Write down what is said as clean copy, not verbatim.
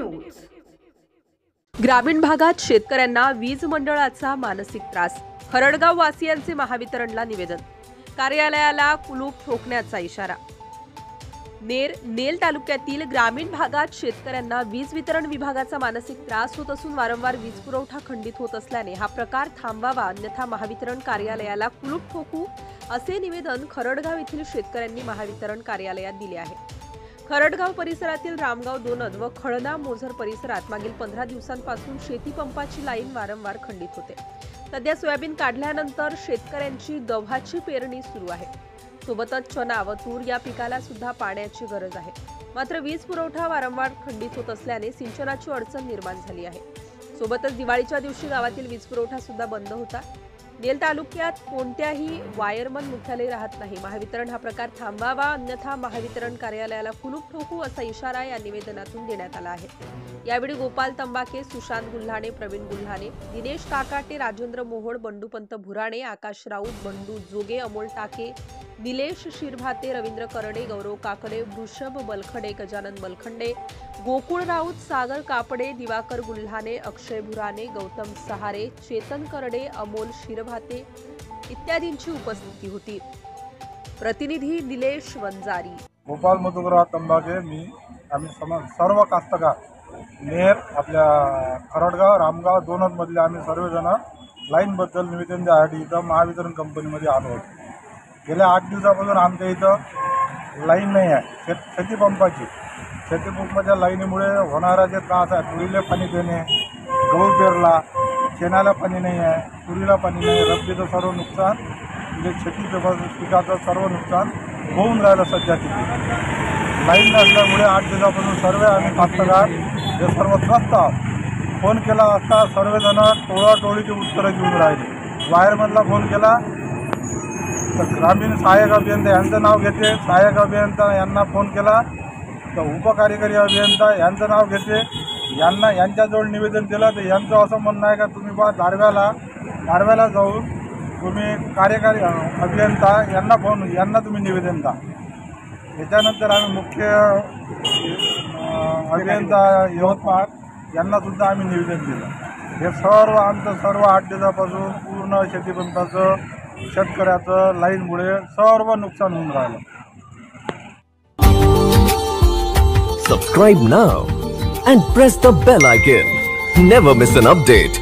News. ग्रामीण भागात शेतकऱ्यांना वीज मंडळाचा मानसिक त्रास, खरडगाव वासियांचे महावितरणला निवेदन, कार्यालयाला कुलूप ठोकण्याचा इशारा। नेल तालुक्यातील ग्रामीण भागात शेतकऱ्यांना वीज वितरण विभागाचा मानसिक त्रास होत असून वारंवार वीज पुरवठा खंडित होत असल्याने हा प्रकार थांबावा, अन्यथा महावितरण कार्यालयाला कुलूप ठोकू असे निवेदन खरडगाव येथील शेतकऱ्यांनी महावितरण कार्यालयात दिले आहे। खरडगाव परिसरातील रामगाव दोनद व खळना मोझर परिसरात मागील 15 दिवसांपासून शेती पंपाची लाईन वारंवार खंडित होते। सध्या सोयाबीन काढल्यानंतर शेतकऱ्यांची गव्हाची पेरणी सुरू आहे। सोबतच चना व तूर या पिकाला सुद्धा पाण्याची गरज आहे। मात्र वीज पुरवठा वारंवार खंडित होत असल्याने सिंचनाची अडचण निर्माण झाली आहे। सोबतच दिवाळीच्या दिवशी गावातील वीज पुरवठा सुद्धा बंद होता। नेल तालुक्यात कोणत्याही वायरमन मुख्यालय राहत नाही। महावितरण हा प्रकार थांबावा, अन्यथा महावितरण कार्यालयाला कुलूप ठोकू असा इशारा या निवेदनातून देण्यात आला आहे। यावेळी गोपाल तंबाके, सुशांत गुल्हाणे, प्रवीण गुल्हाणे, दिनेश काकाटे, राजेंद्र मोहोळ, बंडूपंत भुराणे, आकाश राऊत, बंडू जोगे, अमोल टाके, निलेश शिरभाते, रवींद्र करडे, गौरव काकडे, वृषभ बलखडे, गजानन बलखंडे, गोकुळ राऊत, सागर कापडे, दिवाकर गुल्हाणे, अक्षय भुराणे, गौतम सहारे, चेतन करडे, अमोल शिरभाते इत्यादींची उपस्थिती होती। प्रतिनिधी निलेश वंजारी। गोपाल मधुकरराव तंबाके आम्ही सर्व कास्तकार नेर आपल्या खरडगाव रामगाव दोनद मधले आम्ही सर्वजण लाईन बद्दल निवेदन द्यासाठी इथं महावितरण कंपनीमध्ये आलो होतो। गेल्या 8 दिवसापासून आमच्या इथं लाईन नाही आहे शेतीपंपाची। शेतीपंपाच्या लाईनीमुळे होणारा जे त्रास आहे, तुरीला पाणी देणे, गहू पेरला, शेणाला पाणी नाही आहे, तुरीला पाणी नाही, रब्बीचं सर्व नुकसान म्हणजे शेतीचं पिकाचं सर्व नुकसान होऊन राहिलं सध्या तिथे। लाईन नसल्यामुळे 8 दिवसापासून सर्व आम्ही कास्तकार हे सर्व त्रस्त आहोत। फोन केला असता सर्वजण टोळाटोळीची उत्तरं देऊन राहिले। वायरमनला फोन केला तर ग्रामीण सहाय्यक अभियंता यांचं नाव घेते, सहाय्यक अभियंता यांना फोन केला तर उपकार्यकारी अभियंता यांचं नाव घेते, यांच्याजवळ निवेदन दिलं तर यांचं असं म्हणणं आहे का तुम्ही बा दारव्याला जाऊन तुम्ही कार्यकारी अभियंता यांना तुम्ही निवेदन द्या। त्याच्यानंतर आम्ही मुख्य अभियंता यवतमाळ यांनासुद्धा आम्ही निवेदन दिलं। हे सर्व 8 दिवसापासून पूर्ण शेतीपंपाचं शेतकऱ्याचं लाईनमुळे सर्व नुकसान होऊन राहिलं। Subscribe now and press the bell icon. Never miss an update.